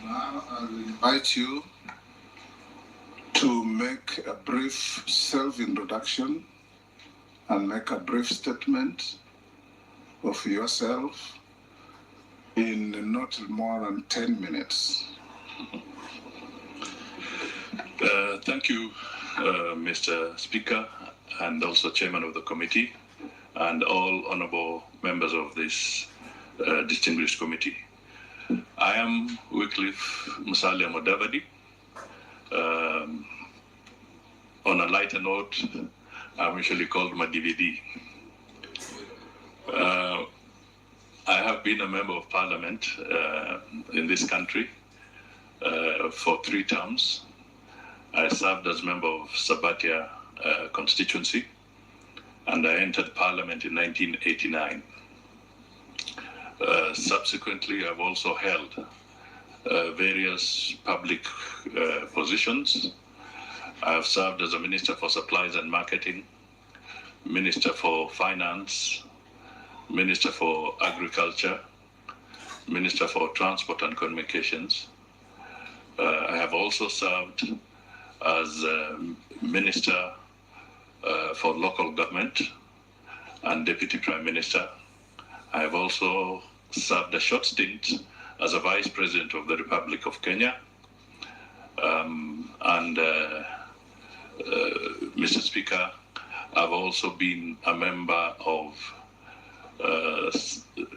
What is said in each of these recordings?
Now I will invite you to make a brief self-introduction and make a brief statement of yourself in not more than 10 minutes. Thank you, Mr. Speaker, and also Chairman of the committee, and all honorable members of this distinguished committee. I am Wycliffe Musalia Mudavadi. On a lighter note, I'm usually called my DVD. I have been a member of parliament in this country for 3 terms. I served as member of Sabatia constituency, and I entered parliament in 1989. Subsequently, I've also held various public positions. I have served as a Minister for Supplies and Marketing, Minister for Finance, Minister for Agriculture, Minister for Transport and Communications. I have also served as Minister for Local Government and Deputy Prime Minister. I have also served a short stint as a Vice President of the Republic of Kenya. Mr. Speaker, I've also been a member of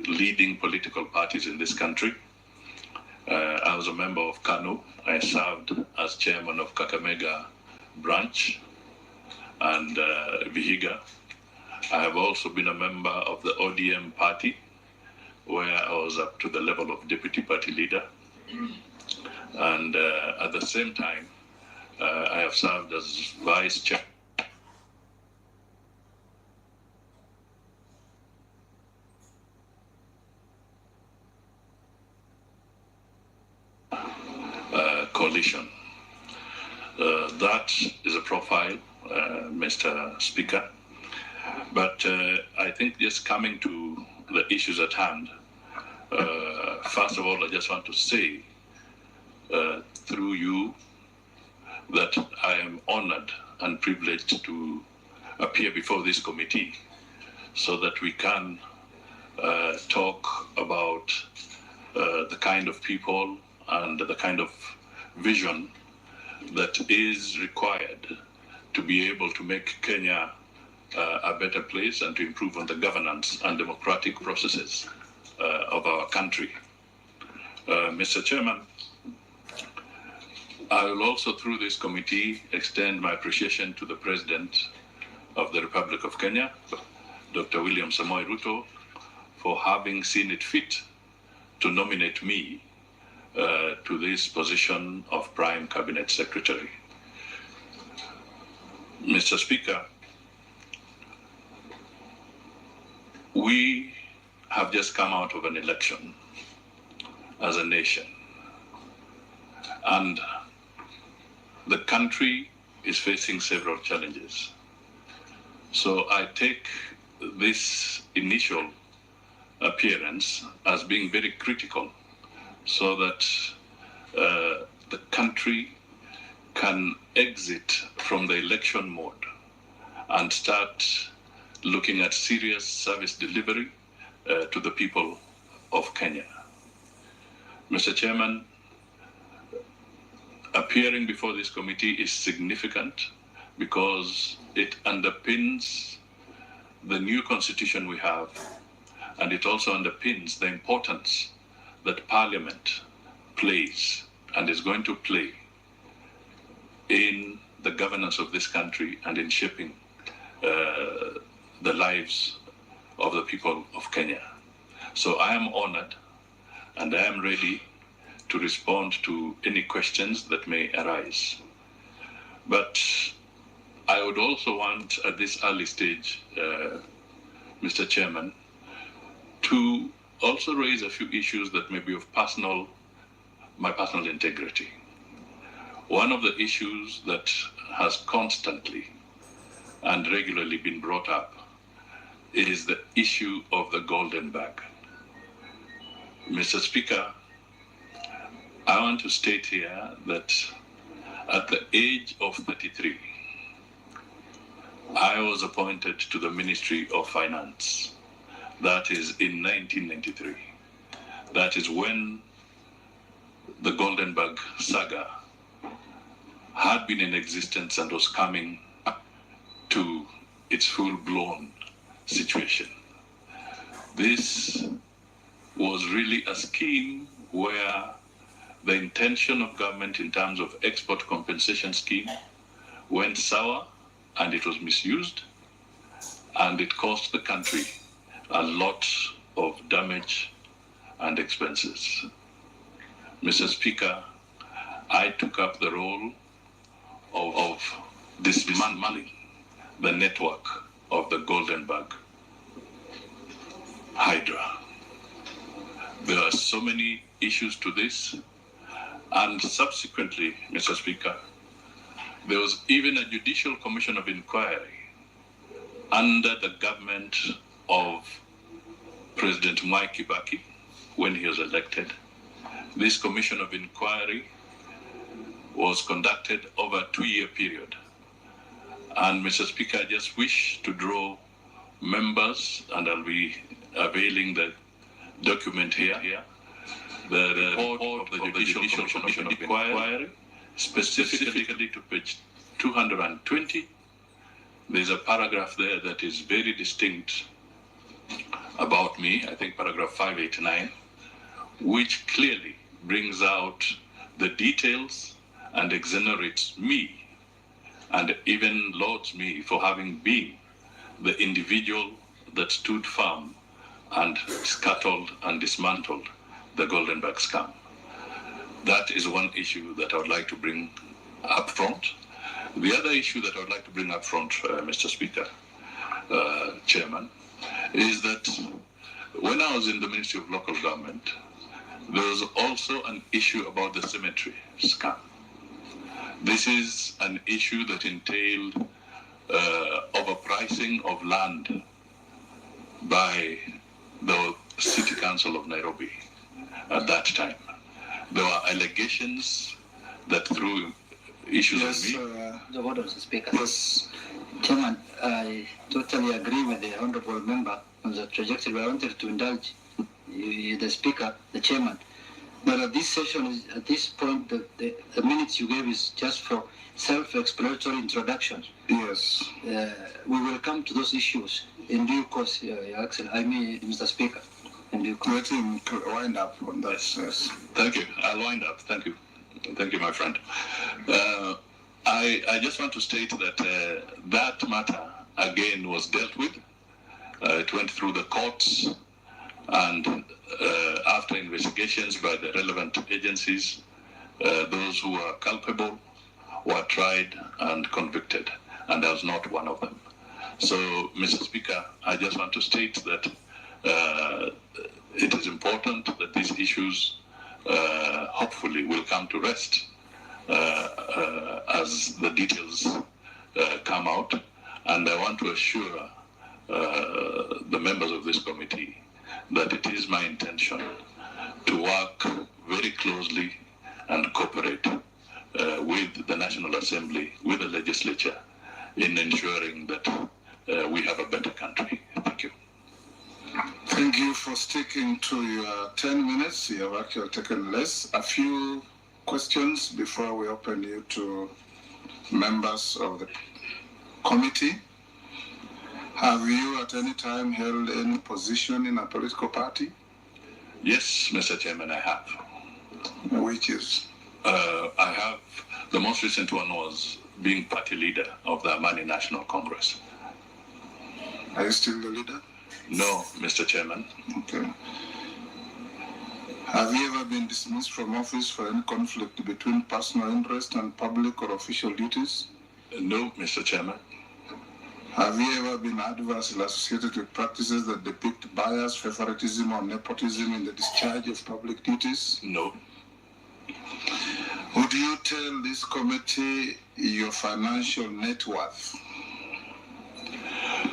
leading political parties in this country. I was a member of KANU. I served as chairman of Kakamega branch and Vihiga. I have also been a member of the ODM party, where I was up to the level of deputy party leader. And at the same time, I have served as vice chair coalition. That is a profile, Mr. Speaker. But I think just coming to the issues at hand, first of all, I just want to say through you that I am honored and privileged to appear before this committee so that we can talk about the kind of people and the kind of vision that is required to be able to make Kenya a better place and to improve on the governance and democratic processes of our country. Mr. Chairman, I will also, through this committee, extend my appreciation to the President of the Republic of Kenya, Dr. William Samoei Ruto, for having seen it fit to nominate me to this position of Prime Cabinet Secretary. Mr. Speaker, we have just come out of an election as a nation, and the country is facing several challenges. So I take this initial appearance as being very critical so that the country can exit from the election mode and start looking at serious service delivery to the people of Kenya. Mr. Chairman, appearing before this committee is significant because it underpins the new constitution we have, and it also underpins the importance that Parliament plays and is going to play in the governance of this country and in shaping the lives of the people of Kenya. So I am honored and I am ready to respond to any questions that may arise. But I would also want at this early stage, Mr. Chairman, to also raise a few issues that may be of my personal integrity. One of the issues that has constantly and regularly been brought up is the issue of the golden bag. Mr. Speaker, I want to state here that at the age of 33, I was appointed to the Ministry of Finance. That is in 1993. That is when the Goldenberg saga had been in existence and was coming to its full-blown situation. This was really a scheme where the intention of government in terms of export compensation scheme went sour, and it was misused, and it cost the country a lot of damage and expenses. Mr. Speaker, I took up the role of dismantling the network of the Goldenberg Hydra. There are so many issues to this, and subsequently, Mr. Speaker, there was even a judicial commission of inquiry under the government of President Mwai Kibaki when he was elected. This commission of inquiry was conducted over a 2-year period. And Mr. Speaker, I just wish to draw members, and I'll be availing the document here, the report of the Judicial Commission of Inquiry, specifically to page 220. There's a paragraph there that is very distinct about me, I think paragraph 589, which clearly brings out the details and exonerates me and even lauds me for having been the individual that stood firm and scuttled and dismantled the Goldenberg scam. That is one issue that I would like to bring up front. The other issue that I would like to bring up front, Mr. Speaker, Chairman, is that when I was in the Ministry of Local Government, there was also an issue about the cemetery scam. This is an issue that entailed overpricing of land by the City Council of Nairobi at that time. There were allegations that threw issues on me. The word of the Speaker. Yes. Chairman, I totally agree with the Honourable Member on the trajectory. I wanted to indulge the Speaker, the Chairman. But at this session, at this point, the minutes you gave is just for self-explanatory introduction. Yes. We will come to those issues in due course, Your Excellency. I mean, Mr. Speaker, in due course. Let him wind up on that. Yes. Thank you. I'll wind up. Thank you. Thank you, my friend. I just want to state that that matter, again, was dealt with. It went through the courts, and after investigations by the relevant agencies, those who were culpable were tried and convicted, and I was not one of them. So, Mr. Speaker, I just want to state that it is important that these issues hopefully will come to rest as the details come out, and I want to assure the members of this committee that it is my intention to work very closely and cooperate with the National Assembly, with the legislature, in ensuring that we have a better country. Thank you. Thank you for sticking to your 10 minutes. You have actually taken less. A few questions before we open you to members of the committee. Have you at any time held any position in a political party? Yes, Mr. Chairman, I have. Which is? I have. The most recent one was being party leader of the Amani National Congress. Are you still the leader? No, Mr. Chairman. Okay. Have you ever been dismissed from office for any conflict between personal interest and public or official duties? No, Mr. Chairman. Have you ever been adversely associated with practices that depict bias, favoritism, or nepotism in the discharge of public duties? No. Would you tell this committee your financial net worth?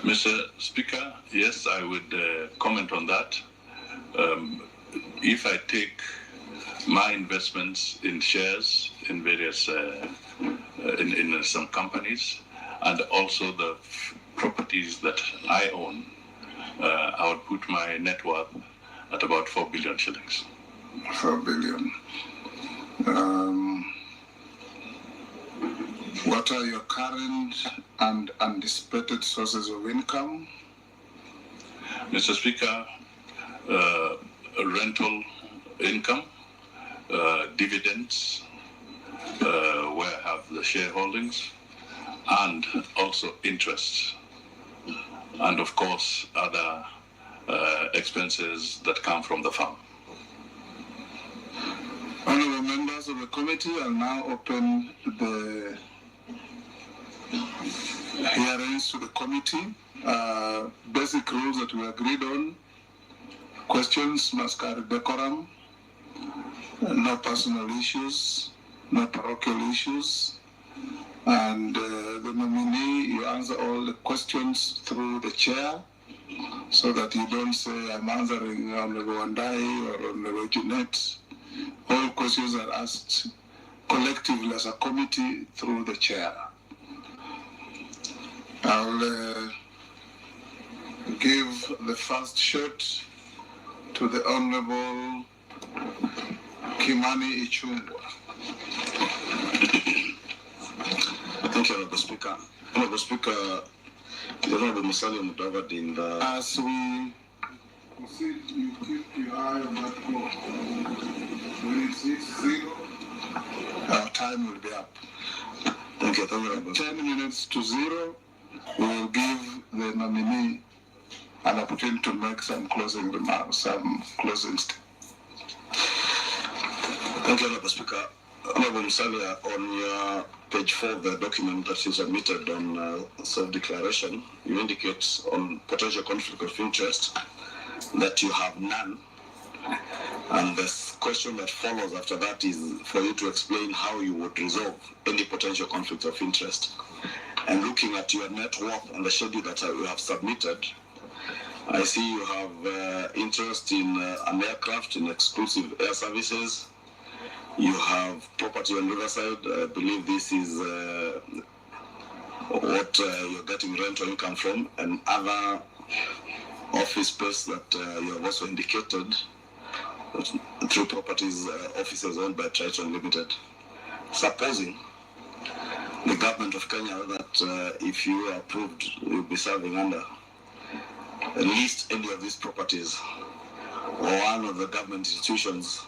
Mr. Speaker, yes, I would comment on that. If I take my investments in shares in various in some companies, and also the properties that I own, I would put my net worth at about 4 billion shillings. 4 billion. What are your current and anticipated sources of income? Mr. Speaker, rental income, dividends, where I have the shareholdings, and also interests, and of course other expenses that come from the farm. Honourable members of the committee, I'll now open the hearings to the committee. Basic rules that we agreed on. Questions must carry decorum. No personal issues, no parochial issues. And the nominee, you answer all the questions through the chair, so that you don't say, I'm answering Honorable Wandai or Honorable Jeanette. All questions are asked collectively as a committee through the chair. I'll give the first shot to the Honorable Kimani Ichung'wah. Thank you, Honorable Speaker. Honorable Speaker, the Honorable Musalia Mudavadi in the... As we proceed, you keep your eye on that clock. When it's 0, our time will be up. Thank you, Honorable. 10 minutes to 0, we will give the nominee an opportunity to make some closing remarks, some closing statements. Thank you, Honorable Speaker. Honorable Musalia, on your page 4 of the document that you submitted on self-declaration, you indicate on potential conflict of interest that you have none. And the question that follows after that is for you to explain how you would resolve any potential conflict of interest. And looking at your net worth and the schedule that you have submitted, I see you have interest in an aircraft, in exclusive air services. You have property on Riverside. I believe this is what you're getting rental income from, and other office space that you have also indicated through properties, offices owned by Triton Limited. Supposing the government of Kenya that if you are approved, you'll be serving under, list any of these properties, or one of the government institutions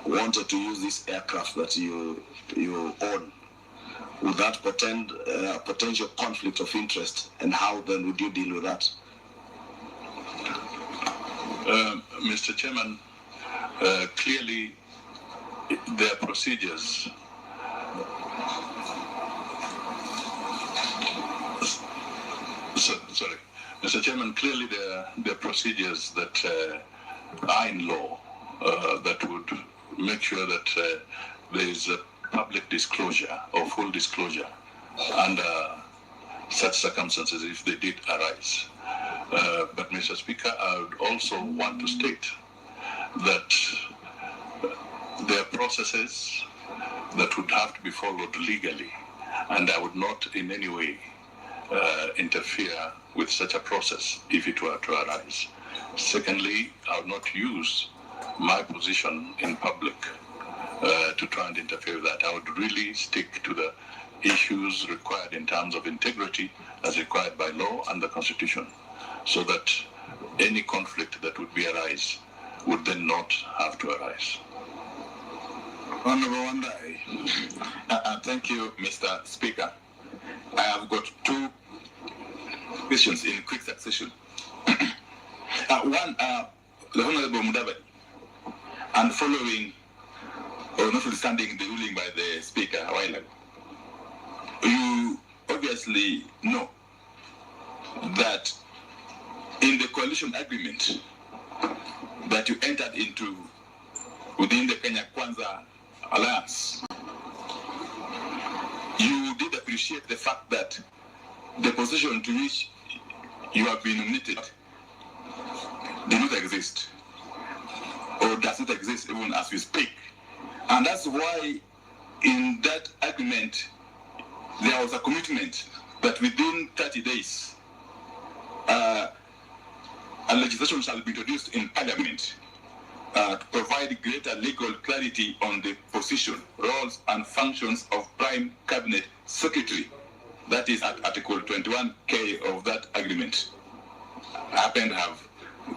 wanted to use this aircraft that you own, would that portend a potential conflict of interest, and how then would you deal with that? Mr. Chairman, clearly there are procedures. Sorry. Mr. Chairman, clearly there are procedures that are in law that would make sure that there is a public disclosure or full disclosure under such circumstances if they did arise. But Mr. Speaker, I would also want to state that there are processes that would have to be followed legally, and I would not in any way interfere with such a process if it were to arise. Secondly, I would not use my position in public to try and interfere with that. I would really stick to the issues required in terms of integrity as required by law and the Constitution, so that any conflict that would arise would then not have to arise. Honorable Wandai. Thank you, Mr. Speaker. I have got two questions in quick succession. One, the Honorable Mudavadi, and following, or notwithstanding the ruling by the Speaker a while ago, you obviously know that in the coalition agreement that you entered into within the Kenya Kwanza Alliance, you did appreciate the fact that the position to which you have been nominated did not exist, or does not exist even as we speak And that's why in that agreement, there was a commitment that within 30 days, a legislation shall be introduced in Parliament to provide greater legal clarity on the position, roles, and functions of Prime Cabinet Secretary. That is at Article 21K of that agreement. I happen to have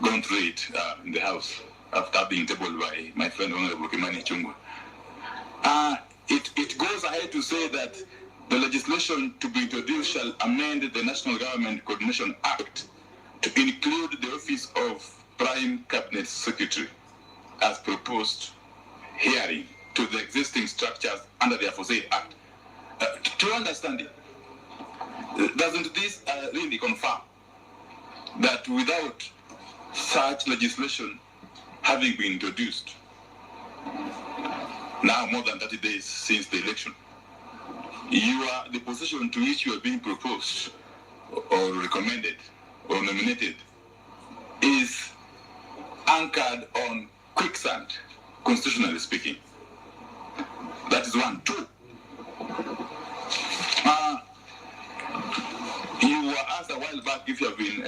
gone through it in the House after being tabled by my friend Honorable Kimani Chungwa. It goes ahead to say that the legislation to be introduced shall amend the National Government Coordination Act to include the office of Prime Cabinet Secretary as proposed herein to the existing structures under the aforesaid Act. To understand it, doesn't this really confirm that without such legislation having been introduced, now more than 30 days since the election, the position to which you are being proposed or recommended or nominated is anchored on quicksand, constitutionally speaking? That is one. Two, you were asked a while back if you have been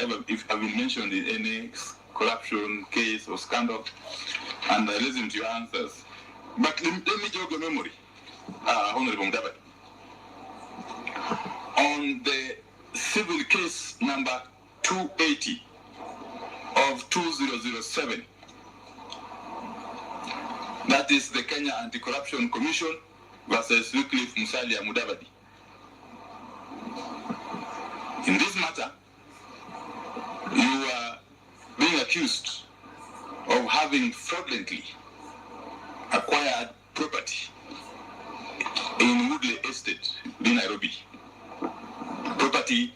mentioned in any corruption case or scandal, and I listened to your answers. But let me jog your memory, Honorable Museveni. On the civil case number 280 of 2007, that is the Kenya Anti-Corruption Commission versus Wycliffe Musalia Mudavadi. In this matter, you are being accused of having fraudulently acquired property in Woodley Estate in Nairobi, property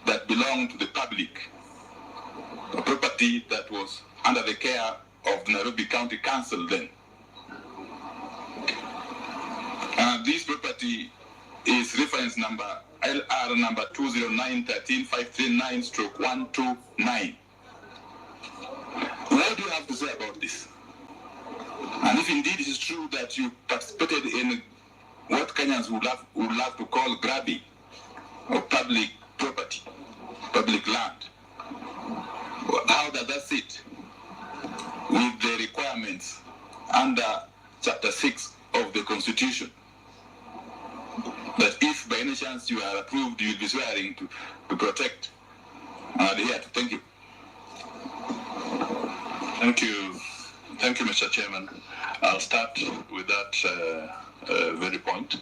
that belonged to the public, a property that was under the care of the Nairobi County Council then. This property is reference number LR number 209-13-539/129. What do you have to say about this? And if indeed it is true that you participated in what Kenyans would love to call grabbing of public property, public land, how does that sit with the requirements under Chapter 6 of the Constitution? That if by any chance you are approved, you will be swearing to protect and adhere to. Thank you. Thank you. Thank you, Mr. Chairman. I'll start with that very point.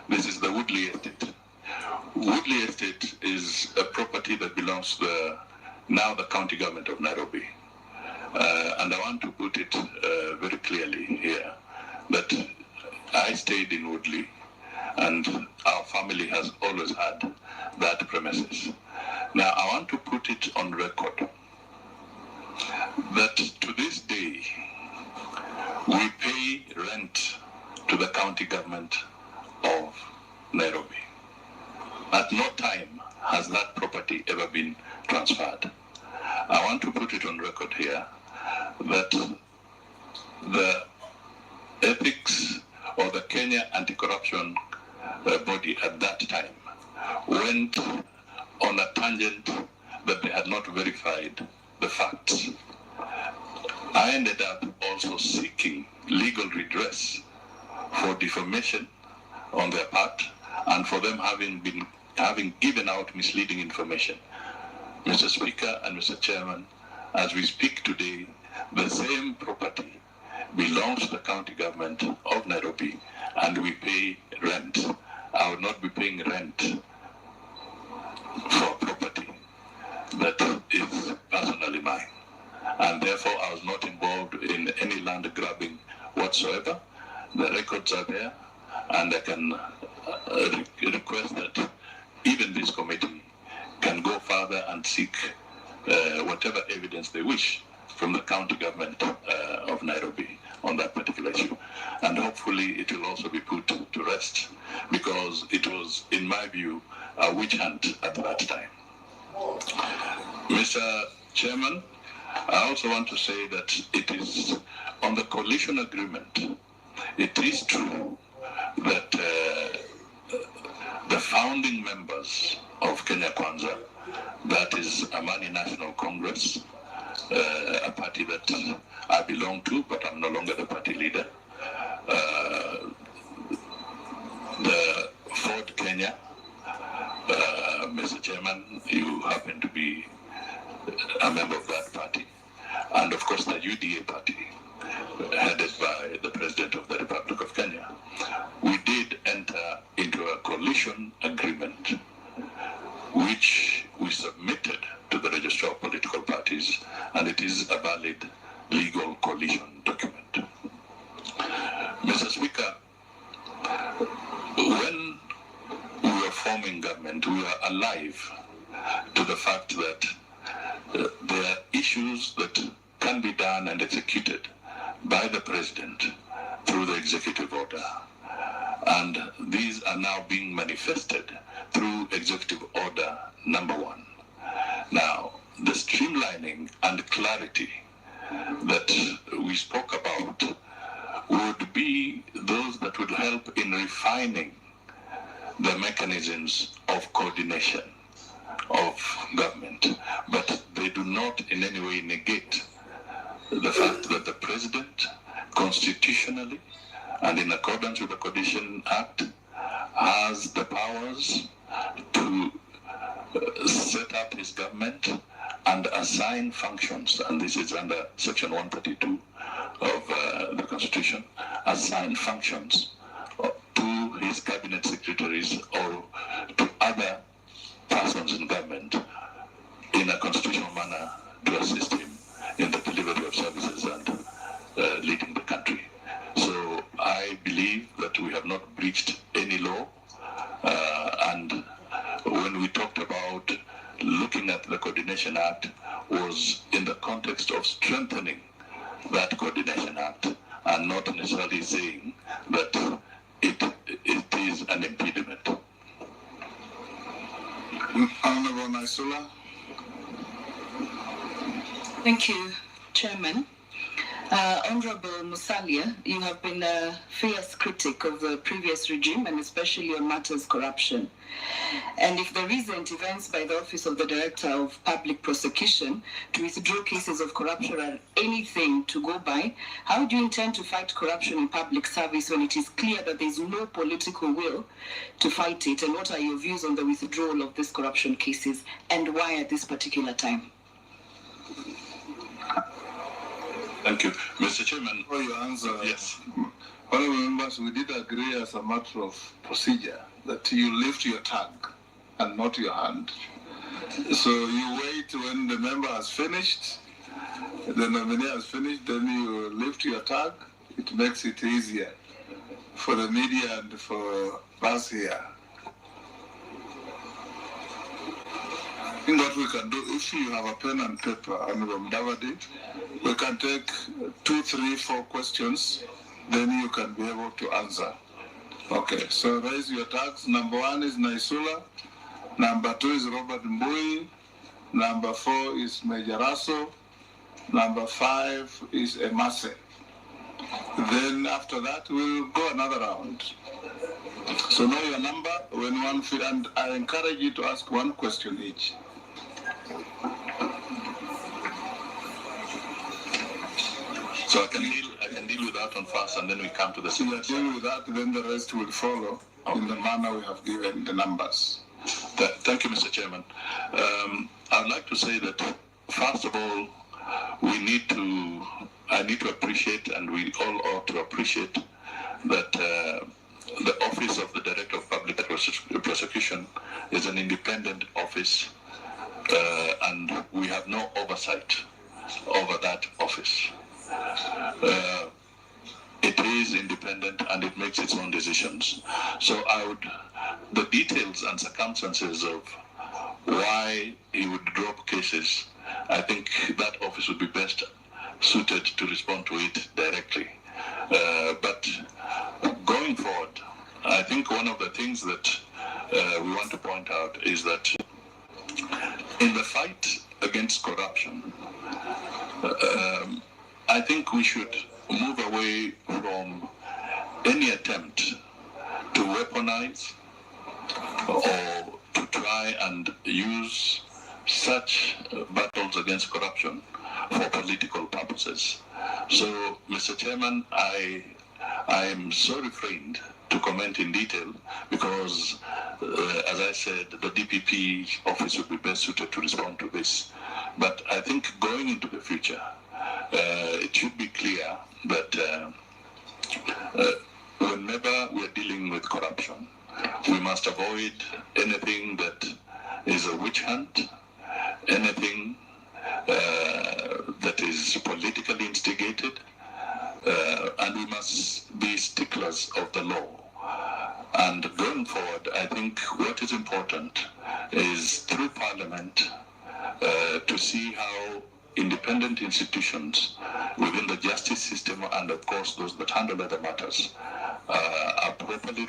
This is the Woodley Estate. Woodley Estate is a property that belongs to now the county government of Nairobi. And I want to put it very clearly here that I stayed in Woodley, and our family has always had that premises. Now, I want to put it on record that to this day, we pay rent to the county government of Nairobi. At no time has that property ever been transferred. I want to put it on record here that the ethics or the Kenya Anti-Corruption body at that time went on a tangent that they had not verified the facts. I ended up also seeking legal redress for defamation on their part and for them having given out misleading information. Mr. Speaker and Mr. Chairman, as we speak today, the same property belongs to the county government of Nairobi, and we pay rent. I would not be paying rent for property that is personally mine. And therefore, I was not involved in any land grabbing whatsoever. The records are there, and I can request that even this committee can go further and seek whatever evidence they wish from the county government of Nairobi on that particular issue. And hopefully it will also be put to rest, because it was, in my view, a witch hunt at that time. Mr. Chairman, I also want to say that it is on the coalition agreement it is true that the founding members of Kenya Kwanza, that is Amani National Congress, a party that I belong to, but I'm no longer the party leader. The Ford Kenya, Mr. Chairman, you happen to be a member of that party. And of course the UDA party, headed by the President of the Republic of Kenya. We did enter into a coalition agreement which we submitted to the Registrar of Political Parties, and it is a valid legal coalition document. Mr. Speaker, when we were forming government, we were alive to the fact that there are issues that can be done and executed by the President through the executive order. And these are now being manifested through Executive Order number 1. Now, the streamlining and clarity that we spoke about would be those that would help in refining the mechanisms of coordination of government, but they do not in any way negate the fact that the President constitutionally and in accordance with the Coalition Act has the powers to set up his government and assign functions, and this is under Section 132 of the Constitution, assign functions to his cabinet secretaries or to other persons in government in a constitutional manner to assist him in the delivery of services and leading the country. So I believe that we have not breached any law, and when we talked about looking at the Coordination Act was in the context of strengthening that Coordination Act and not necessarily saying that it is an impediment. Honorable Naisula. Thank you, Chairman. Honorable Musalia, you have been a fierce critic of the previous regime and especially on matters corruption. And if the recent events by the Office of the Director of Public Prosecution to withdraw cases of corruption are anything to go by, how do you intend to fight corruption in public service when it is clear that there is no political will to fight it? And what are your views on the withdrawal of these corruption cases and why at this particular time? Thank you. Mr. Chairman. For your answer, yes. Honorable members, we did agree as a matter of procedure that you lift your tongue and not your hand. So you wait when the member has finished, the nominee has finished, then you lift your tongue. It makes it easier for the media and for us here. I think what we can do, if you have a pen and paper, Honorable Mudavadi, we can take 2, 3, 4 questions, then you can be able to answer. Okay, so raise your tags. Number 1 is Naisula. Number 2 is Robert Mbui. Number 4 is Majaraso. Number 5 is Emase. Then after that, we'll go another round. So know your number when one, and I encourage you to ask 1 question each. So I can deal with that one first, and then we come to the second. So deal with that, then the rest will follow in the manner we have given the numbers. Thank you, Mr. Chairman. I'd like to say that, first of all, I need to appreciate, and we all ought to appreciate, that the Office of the Director of Public Prosecution is an independent office, and we have no oversight over that office. It is independent and it makes its own decisions. So the details and circumstances of why he would drop cases, I think that office would be best suited to respond to it directly. But going forward, I think one of the things that we want to point out is that in the fight against corruption, I think we should move away from any attempt to weaponize or to try and use such battles against corruption for political purposes. So, Mr. Chairman, I am so refrained to comment in detail because, as I said, the DPP office would be best suited to respond to this. But I think going into the future, it should be clear that whenever we are dealing with corruption, we must avoid anything that is a witch hunt, anything that is politically instigated, and we must be sticklers of the law. And going forward, I think what is important is through Parliament to see how independent institutions within the justice system and of course those that handle other matters are properly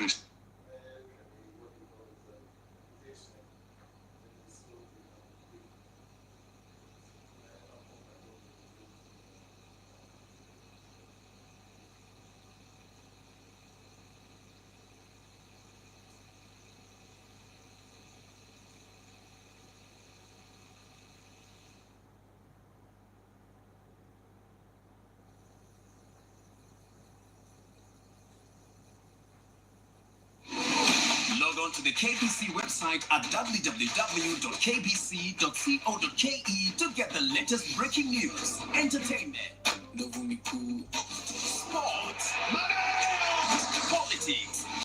Log on to the KBC website at www.kbc.co.ke to get the latest breaking news, entertainment,